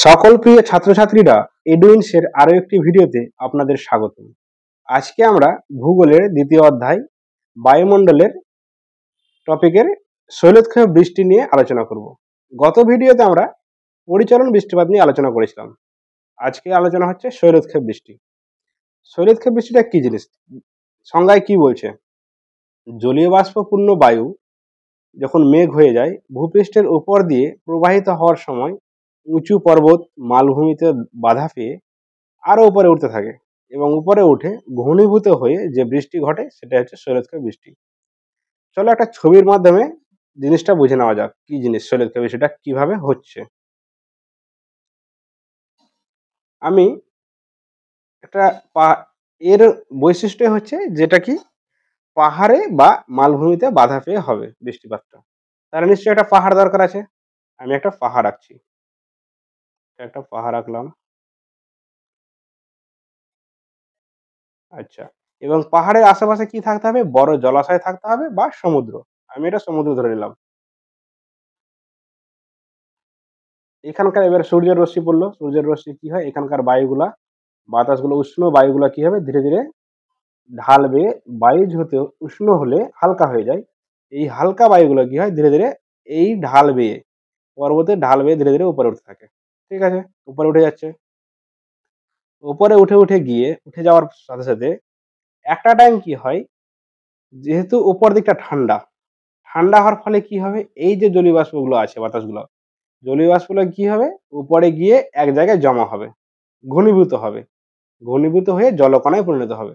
সকল প্রিয় ছাত্রছাত্রীরা এডুইন্সের আরো একটি ভিডিওতে আপনাদের স্বাগত। আজকে আমরা ভূগোলের দ্বিতীয় অধ্যায় বায়ুমণ্ডলের টপিকের শৈলক্ষয় বৃষ্টি নিয়ে আলোচনা করব। গত ভিডিওতে আমরা পরিচলন বৃষ্টিপাত নিয়ে আলোচনা করেছিলাম। আজকে আলোচনা হচ্ছে শৈলক্ষয় বৃষ্টি। শৈলক্ষয় বৃষ্টিটা কি জিনিস, সংজ্ঞায় কি বলছে? জলীয় বাষ্পপূর্ণ বায়ু যখন মেঘ হয়ে যায় ভূপৃষ্ঠের উপর দিয়ে প্রবাহিত হওয়ার সময় উঁচু পর্বত মালভূমিতে বাধা পেয়ে আরো উপরে উঠতে থাকে এবং উপরে উঠে ঘনীভূত হয়ে যে বৃষ্টি ঘটে সেটা হচ্ছে শৈলক্ষয় বৃষ্টি। চলো একটা ছবির মাধ্যমে জিনিসটা বুঝে নেওয়া যাক কি জিনিস শৈলক্ষয় বৃষ্টিটা কিভাবে হচ্ছে। আমি একটা এর বৈশিষ্ট্য হচ্ছে যেটা কি পাহাড়ে বা মালভূমিতে বাধা পেয়ে হবে বৃষ্টিপাতটা। তাহলে নিশ্চয়ই একটা পাহাড় দরকার আছে। আমি একটা পাহাড় আঁকছি, একটা পাহাড় আঁকলাম। আচ্ছা, এবং পাহাড়ের আশেপাশে কি থাকতে হবে? বড় জলাশয় থাকতে হবে বা সমুদ্র। আমি এটা সমুদ্র ধরে নিলাম। এখানকার এবার সূর্যের রশ্মি পড়লো, সূর্যের রশ্মি কি হয়, এখানকার বায়ুগুলা বাতাসগুলো উষ্ণ বায়ুগুলা কি হবে ধীরে ধীরে ঢাল বেয়ে বায়ু যেহেতু উষ্ণ হলে হালকা হয়ে যায়, এই হালকা বায়ুগুলো কি হয় ধীরে ধীরে এই ঢাল বেয়ে পর্বতের ঢাল বেয়ে ধীরে ধীরে উপরে উঠতে থাকে। ঠিক আছে, উপরে উঠে যাচ্ছে। উপরে উঠে উঠে গিয়ে উঠে যাওয়ার সাথে সাথে একটা টাইম কি হয়, যেহেতু উপর দিকটা ঠান্ডা, ঠান্ডা হওয়ার ফলে কি হবে এই যে জলীয় বাষ্পগুলো আছে বাতাসগুলো, জলীয় বাষ্পগুলো কি হবে উপরে গিয়ে এক জায়গায় জমা হবে, ঘনীভূত হবে, ঘনীভূত হয়ে জলকণায় পরিণত হবে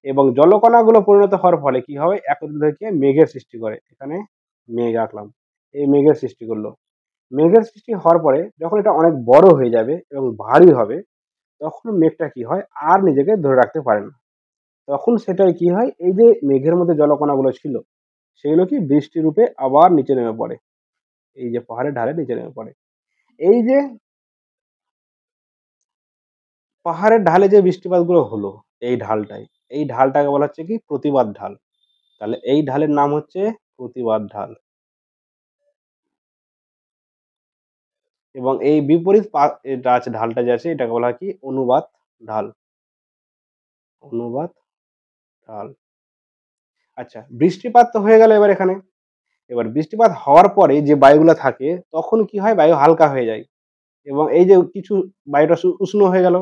এবং জলকণাগুলো পরিণত হওয়ার ফলে কি হবে একত্রিত হয়ে মেঘের সৃষ্টি করে। এখানে মেঘ আঁকলাম, এই মেঘের সৃষ্টি করলো। মেঘের সৃষ্টি হওয়ার পরে যখন এটা অনেক বড় হয়ে যাবে এবং ভারী হবে তখন মেঘটা কি হয় আর নিজেকে ধরে রাখতে পারে না। তখন সেটাই কি হয় এই যে মেঘের মধ্যে জলকণাগুলো ছিল সেগুলো কি বৃষ্টি রূপে আবার নিচে নেমে পড়ে, এই যে পাহাড়ের ঢালে নিচে নেমে পড়ে। এই যে পাহাড়ের ঢালে যে বৃষ্টিপাতগুলো হলো এই ঢালটাই, এই ঢালটাকে বলা হচ্ছে কি প্রতিবাদ ঢাল। তাহলে এই ঢালের নাম হচ্ছে প্রতিবাদ ঢাল। এবং এই বিপরীত এটা আছে ঢালটা যে আছে এটাকে বলা হয় কি অনুবাদ ঢাল। অনুবাদ ঢাল। আচ্ছা, বৃষ্টিপাত তো হয়ে গেল এবার এখানে। এবার বৃষ্টিপাত হওয়ার পরে যে বায়ুগুলো থাকে তখন কি হয় বায়ু হালকা হয়ে যায় এবং এই যে কিছু বায়ুটা উষ্ণ হয়ে গেল,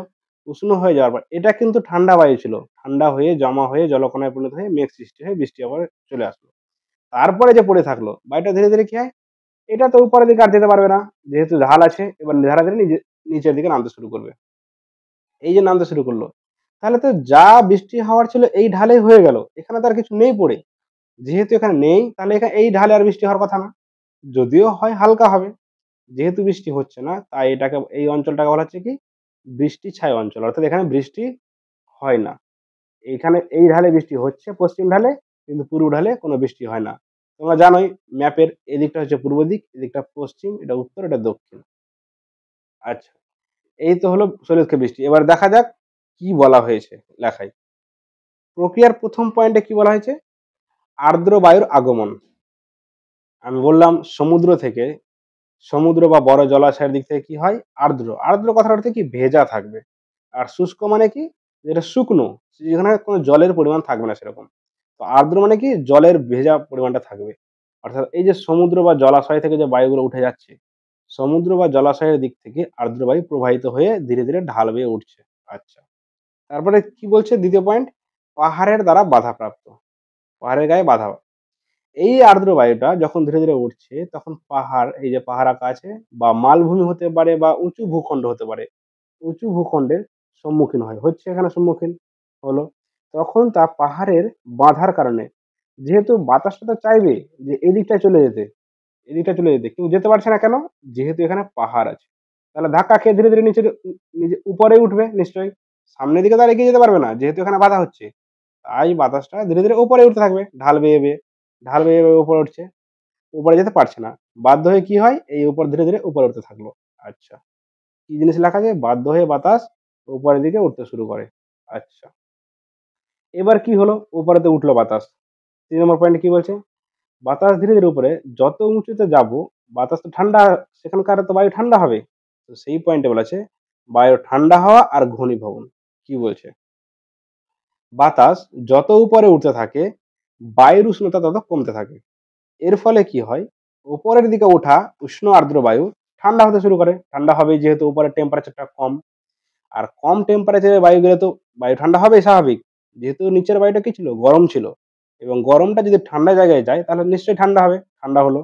উষ্ণ হয়ে যাওয়ার পর এটা কিন্তু ঠান্ডা বায়ু ছিল, ঠান্ডা হয়ে জমা হয়ে জলকণায় পরিণত হয়ে মেঘ সৃষ্টি হয়ে বৃষ্টি আবার চলে আসলো। তারপরে যে পড়ে থাকলো বায়ুটা ধীরে ধীরে কি হয় এটা তো উপরের দিকে আর যেতে পারবে না, যেহেতু ঢাল আছে এবার ধারা ধীরে নিচের দিকে নামতে শুরু করবে। এই যে নামতে শুরু করলো তাহলে তো যা বৃষ্টি হওয়ার ছিল এই ঢালে হয়ে গেল, এখানে তো আর কিছু নেই পড়ে। যেহেতু এখানে নেই তাহলে এখানে এই ঢালে আর বৃষ্টি হওয়ার কথা না, যদিও হয় হালকা হবে। যেহেতু বৃষ্টি হচ্ছে না তাই এটাকে এই অঞ্চলটাকে বলা হচ্ছে কি বৃষ্টি ছায় অঞ্চল, অর্থাৎ এখানে বৃষ্টি হয় না। এখানে এই ঢালে বৃষ্টি হচ্ছে পশ্চিম ঢালে, কিন্তু পূর্ব ঢালে কোনো বৃষ্টি হয় না। তোমরা জানোই ম্যাপের এদিকটা হচ্ছে পূর্ব দিক, এদিকটা পশ্চিম, এটা উত্তর, এটা দক্ষিণ। আচ্ছা, এই তো হলো শৈলক্ষয় বৃষ্টি। এবার দেখা যাক কি বলা হয়েছে লেখায়। প্রক্রিয়ার প্রথম পয়েন্টে কি বলা হয়েছে? আর্দ্র বায়ুর আগমন। আমি বললাম সমুদ্র থেকে, সমুদ্র বা বড় জলাশয়ের দিক থেকে কি হয় আর্দ্র, আর্দ্র কথার অর্থে কি ভেজা থাকবে। আর শুষ্ক মানে কি যেটা শুকনো, যেখানে কোনো জলের পরিমাণ থাকবে না সেরকম। তো আর্দ্র মানে কি জলের ভেজা পরিমাণটা থাকবে। অর্থাৎ এই যে সমুদ্র বা জলাশয় থেকে যে বায়ুগুলো উঠে যাচ্ছে, সমুদ্র বা জলাশয়ের দিক থেকে আর্দ্র বায়ু প্রবাহিত হয়ে ধীরে ধীরে ঢাল বেয়ে উঠছে। আচ্ছা, তারপরে কি বলছে দ্বিতীয় পয়েন্ট, পাহাড়ের দ্বারা বাধাপ্রাপ্ত, পাহাড়ের গায়ে বাধা। এই আর্দ্র বায়ুটা যখন ধীরে ধীরে উঠছে তখন পাহাড়, এই যে পাহাড় আঁকা আছে, বা মালভূমি হতে পারে বা উঁচু ভূখণ্ড হতে পারে, উঁচু ভূখণ্ডের সম্মুখীন হচ্ছে এখানে সম্মুখীন হলো। তখন তা পাহাড়ের বাঁধার কারণে, যেহেতু বাতাসটা তো চাইবে যে এদিকটা চলে যেতে, এদিকটা চলে যেতে কিন্তু যেতে পারছে না কেন, যেহেতু এখানে পাহাড় আছে। তাহলে ধাক্কা খেয়ে ধীরে ধীরে নিচে নিজে উপরে উঠবে নিশ্চয়ই, সামনের দিকে তো আর এগিয়ে যেতে পারবে না যেহেতু এখানে বাধা হচ্ছে। তাই বাতাসটা ধীরে ধীরে উপরে উঠতে থাকবে ঢাল বেয়ে বেয়ে, ঢাল বেয়ে বেয়ে উপরে উঠছে, উপরে যেতে পারছে না, বাধ্য হয়ে কি হয় এই উপর ধীরে ধীরে উপরে উঠতে থাকলো। আচ্ছা, কি জিনিস লেখা আছে, বাধ্য হয়ে বাতাস উপরের দিকে উঠতে শুরু করে। আচ্ছা, এবার কি হলো উপরেতে উঠলো বাতাস। 3 নম্বর পয়েন্টে কি বলছে, বাতাস ধীরে ধীরে উপরে যত উঁচুতে যাব বাতাস তো ঠান্ডা, সেখানকার তো বায়ু ঠান্ডা হবে, তো সেই পয়েন্টে বলেছে বায়ু ঠান্ডা হওয়া আর ঘনীভবন। কি বলছে? বাতাস যত উপরে উঠতে থাকে বায়ুর উষ্ণতা তত কমতে থাকে। এর ফলে কি হয়? উপরের দিকে ওঠা উষ্ণ আর্দ্র বায়ু ঠান্ডা হতে শুরু করে। ঠান্ডা হবেই, যেহেতু উপরের টেম্পারেচারটা কম। আর কম টেম্পারেচারের বায়ু গেলে তো বায়ু ঠান্ডা হবেই স্বাভাবিক। যেহেতু নিচের বায়ুটা কি ছিল? গরম ছিল। এবং গরমটা যদি ঠান্ডা জায়গায় যায় তাহলে নিশ্চয়ই ঠান্ডা হবে। ঠান্ডা হলো।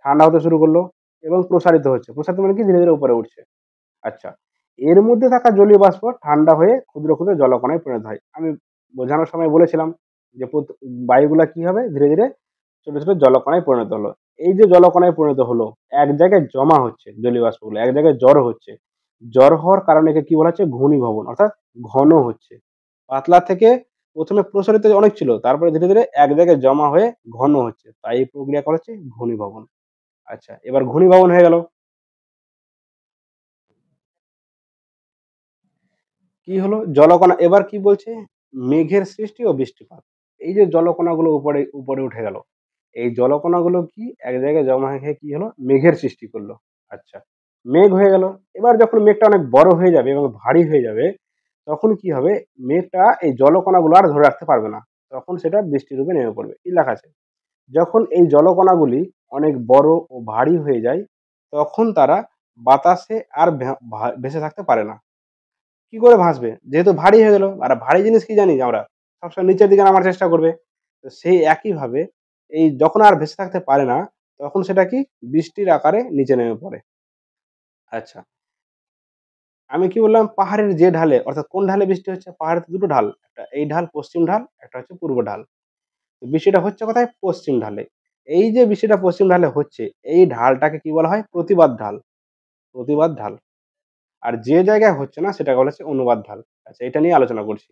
ঠান্ডা হতে শুরু করলো এবং প্রসারিত হচ্ছে। প্রসারিত মানে কি? ধীরে, ধীরে উপরে উঠছে। আচ্ছা। এর মধ্যে থাকা জলীয় বাষ্প ঠান্ডা হয়ে ক্ষুদ্র, ক্ষুদ্র জলকণায় পরিণত হয়। আমি বোঝানোর সময় বলেছিলাম যে বায়ুগুলা কি হবে? ধীরে, ধীরে ছোট, ছোট জলকণায় পরিণত হলো। এই যে জলকণায় পরিণত হলো, এক জায়গায় জমা হচ্ছে জলীয় বাষ্পগুলো, এক জায়গায় জড়ো হচ্ছে। জড় হওয়ার কারণে একে কি বলা হচ্ছে? ঘনীভবন, অর্থাৎ ঘন হচ্ছে। পাতলা থেকে ১ম এ প্রসারিত অনেক ছিল। তারপরে ধীরে, ধীরে এক জায়গায় জমা হয়ে ঘন হচ্ছে। তাই এই প্রক্রিয়া করা হচ্ছে ঘনীভবন। আচ্ছা, এবার ঘনীভবন হয়ে গেল। কি হলো? জলকণা এবার কি বলছে? মেঘের সৃষ্টি ও বৃষ্টিপাত। এই যে জলকণাগুলো উপরে, উপরে উঠে গেল। এই জলকণাগুলো কি এক জায়গায় জমা হয়ে কি হলো? মেঘের সৃষ্টি করলো। আচ্ছা, মেঘ হয়ে গেল। এবার যখন মেঘটা অনেক বড় হয়ে যাবে এবং ভারী হয়ে যাবে, তখন কি হবে? মেঘটা এই জলকণাগুলো আর ধরে রাখতে পারবে না। তখন সেটা বৃষ্টিরূপে নেমে পড়বে। কি লেখা আছে? যখন এই জলকণাগুলি অনেক বড় ও ভারী হয়ে যায়, তখন তারা বাতাসে আর ভেসে থাকতে পারে না। কি করে ভাসবে? যেহেতু ভারী হয়ে গেল। আর ভারী জিনিস কি জানি আমরা? সবসময় নিচের দিকে নামার চেষ্টা করবে। তো সেই একইভাবে এই যখন আর ভেসে থাকতে পারে না, তখন সেটা কি? বৃষ্টির আকারে নিচে নেমে পড়ে। আচ্ছা, আমি কি বললাম? পাহাড়ের যে ঢালে, অর্থাৎ কোন ঢালে বৃষ্টি হচ্ছে? পাহাড়ের তো ২ টো ঢাল। একটা এই ঢাল পশ্চিম ঢাল, একটা হচ্ছে পূর্ব ঢাল। তো বৃষ্টিটা হচ্ছে কোথায়? পশ্চিম ঢালে। এই যে বৃষ্টিটা পশ্চিম ঢালে হচ্ছে, এই ঢালটাকে কি বলা হয়? প্রতিবাদ ঢাল। প্রতিবাদ ঢাল। আর যে জায়গায় হচ্ছে না সেটাকে বলা হচ্ছে অনুবাদ ঢাল। আচ্ছা, এটা নিয়ে আলোচনা করছি।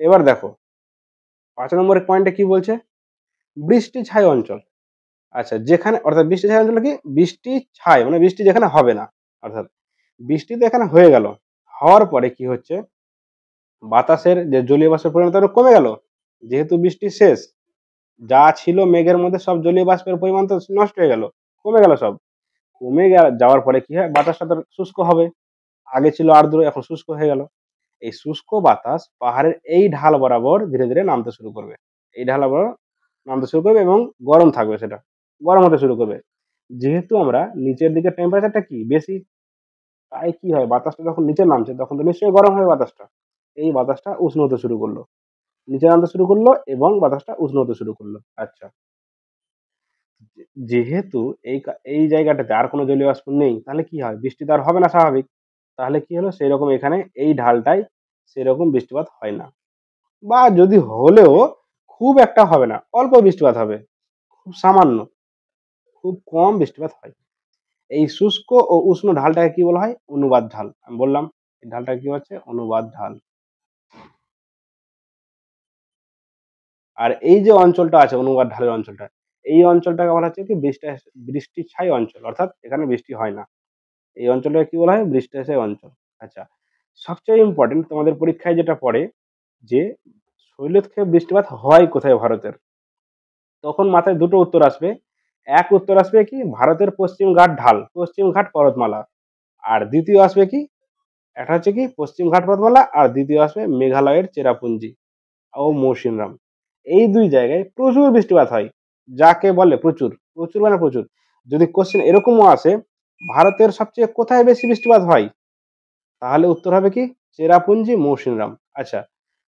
এবার দেখো ৫ নম্বরের পয়েন্টে কি বলছে? বৃষ্টি ছায় অঞ্চল। আচ্ছা, যেখানে অর্থাৎ বৃষ্টি ছায় অঞ্চল কি? বৃষ্টি ছায় মানে বৃষ্টি যেখানে হবে না। অর্থাৎ বৃষ্টি তো এখানে হয়ে গেল। হওয়ার পরে কি হচ্ছে? বাতাসের যে জলীয় বাষ্পের পরিমাণ তো কমে গেল। যেহেতু বৃষ্টি শেষ, যা ছিল মেঘের মধ্যে সব জলীয় বাষ্পের পরিমাণ তো নষ্ট হয়ে গেল। কমে গেল সব। কমে যাওয়ার পরে কি হয়? বাতাসটা তো শুষ্ক হবে। আগে ছিল আর্দ্র, এখন শুষ্ক হয়ে গেল। এই শুষ্ক বাতাস পাহাড়ের এই ঢাল বরাবর ধীরে, ধীরে নামতে শুরু করবে। এই ঢাল বরাবর নামতে শুরু করবে এবং গরম থাকবে সেটা। গরম হতে শুরু করবে। যেহেতু আমরা নিচের দিকে টেম্পারেচারটা কি? বেশি। তাই কি হয়? বাতাসটা যখন নিচে নামছে তখন তো নিশ্চয়ই গরম হবে বাতাসটা। এই বাতাসটা উষ্ণ হতে শুরু করলো। নিচে নামতে শুরু করলো এবং বাতাসটা উষ্ণ হতে শুরু করলো। আচ্ছা। যেহেতু এই জায়গাটাতে আর কোনো জলীয় বাষ্প নেই, তাহলে কি হয়? বৃষ্টি তো আর হবে না স্বাভাবিক। তাহলে কি হলো? সেইরকম এখানে এই ঢালটায় সেরকম বৃষ্টিপাত হয় না। বা যদি হলেও খুব একটা হবে না। অল্প বৃষ্টিপাত হবে। খুব সামান্য, খুব কম বৃষ্টিপাত হয়। এই শুষ্ক ও উষ্ণ ঢালটাকে কি বলা হয়? অনুবাদ ঢাল। আমি বললাম এই ঢালটাকে কি হচ্ছে? অনুবাদ ঢাল। আর এই যে অঞ্চলটা আছে অনুবাদ ঢালের অঞ্চলটা, এই অঞ্চলটাকে বলা হচ্ছে কি? বৃষ্টিছায় অঞ্চল। অর্থাৎ এখানে বৃষ্টি হয় না। এই অঞ্চলটাকে কি বলা হয়? বৃষ্টিছায় অঞ্চল। আচ্ছা। সবচেয়ে ইম্পোর্টেন্ট তোমাদের পরীক্ষায় যেটা পড়ে যে শৈলক্ষে বৃষ্টিপাত হয় কোথায় ভারতের? তখন মাথায় ২ টো উত্তর আসবে। এক উত্তর আসবে কি? ভারতের পশ্চিম ঘাট ঢাল, পশ্চিম ঘাট পর্বতমালা। আর দ্বিতীয় আসবে কি? একটা হচ্ছে কি? পশ্চিম ঘাট পর্বতমালা আর দ্বিতীয় আসবে মেঘালয়ের চেরাপুঞ্জি ও মৌসিনরাম। এই ২ জায়গায় প্রচুর বৃষ্টিপাত হয়। যাকে বলে প্রচুর, প্রচুর মানে প্রচুর। যদি কোয়েশ্চেন এরকমও আসে, ভারতের সবচেয়ে কোথায় বেশি বৃষ্টিপাত হয়? তাহলে উত্তর হবে কি? চেরাপুঞ্জি, মৌসিনরাম। আচ্ছা,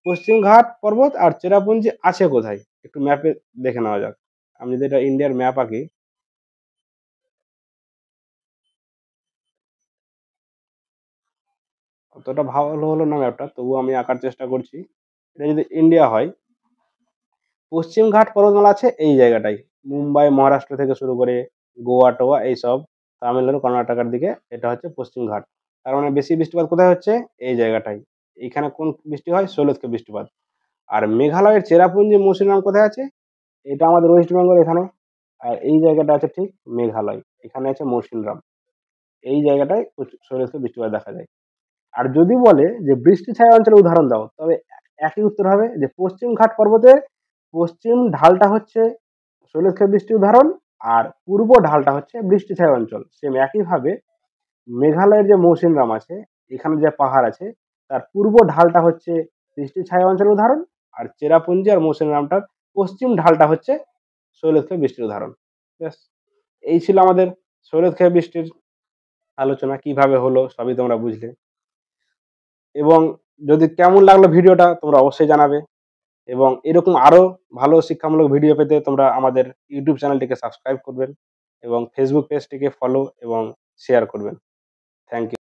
পশ্চিম ঘাট পর্বত আর চেরাপুঞ্জি আছে কোথায়? একটু ম্যাপে দেখে নেওয়া যাক। আমি যদি এটা ইন্ডিয়ার ম্যাপ আঁকি, অতটা ভালো হলো না ম্যাপটা, তবুও আমি আঁকার চেষ্টা করছি। এটা যদি ইন্ডিয়া হয়, পশ্চিম ঘাট পর্বতমালা আছে এই জায়গাটায়। মুম্বাই, মহারাষ্ট্র থেকে শুরু করে গোয়া-টোয়া এইসব তামিলনাড়ু, কর্ণাটকের দিকে এটা হচ্ছে পশ্চিম ঘাট। তার মানে বেশি বৃষ্টিপাত কোথায় হচ্ছে? এই জায়গাটায়। এইখানে কোন বৃষ্টি হয়? শৈলক্ষে বৃষ্টিপাত। আর মেঘালয়ের চেরাপুঞ্জি, মৌসিনরাম কোথায় আছে? এটা আমাদের ওয়েস্ট বেঙ্গল এখানে। আর এই জায়গাটা আছে ঠিক মেঘালয়। এখানে আছে মৌসিনরাম। এই জায়গাটায় শৈলক্ষে বৃষ্টিপাত দেখা যায়। আর যদি বলে যে বৃষ্টি ছায়া অঞ্চলের উদাহরণ দাও, তবে একই উত্তর হবে যে পশ্চিম ঘাট পর্বতের পশ্চিম ঢালটা হচ্ছে শৈলক্ষের বৃষ্টির উদাহরণ আর পূর্ব ঢালটা হচ্ছে বৃষ্টি ছায়া অঞ্চল। সেম একইভাবে মেঘালয়ের যে মৌসিনরাম আছে, এখানে যে পাহাড় আছে, তার পূর্ব ঢালটা হচ্ছে বৃষ্টি ছায়া অঞ্চলের উদাহরণ, আর চেরাপুঞ্জি আর মৌসিনরামটার পশ্চিম ঢালটা হচ্ছে শৈলক্ষে বৃষ্টির উদাহরণ। ব্যাস, এই ছিল আমাদের শৈলক্ষে বৃষ্টির আলোচনা, কিভাবে হলো সবই তোমরা বুঝলে। এবং যদি কেমন লাগলো ভিডিওটা তোমরা অবশ্যই জানাবে, এবং এরকম আরো ভালো শিক্ষামূলক ভিডিও পেতে তোমরা আমাদের ইউটিউব চ্যানেলটিকে সাবস্ক্রাইব করবেন এবং ফেসবুক পেজটিকে ফলো এবং শেয়ার করবেন। Thank you.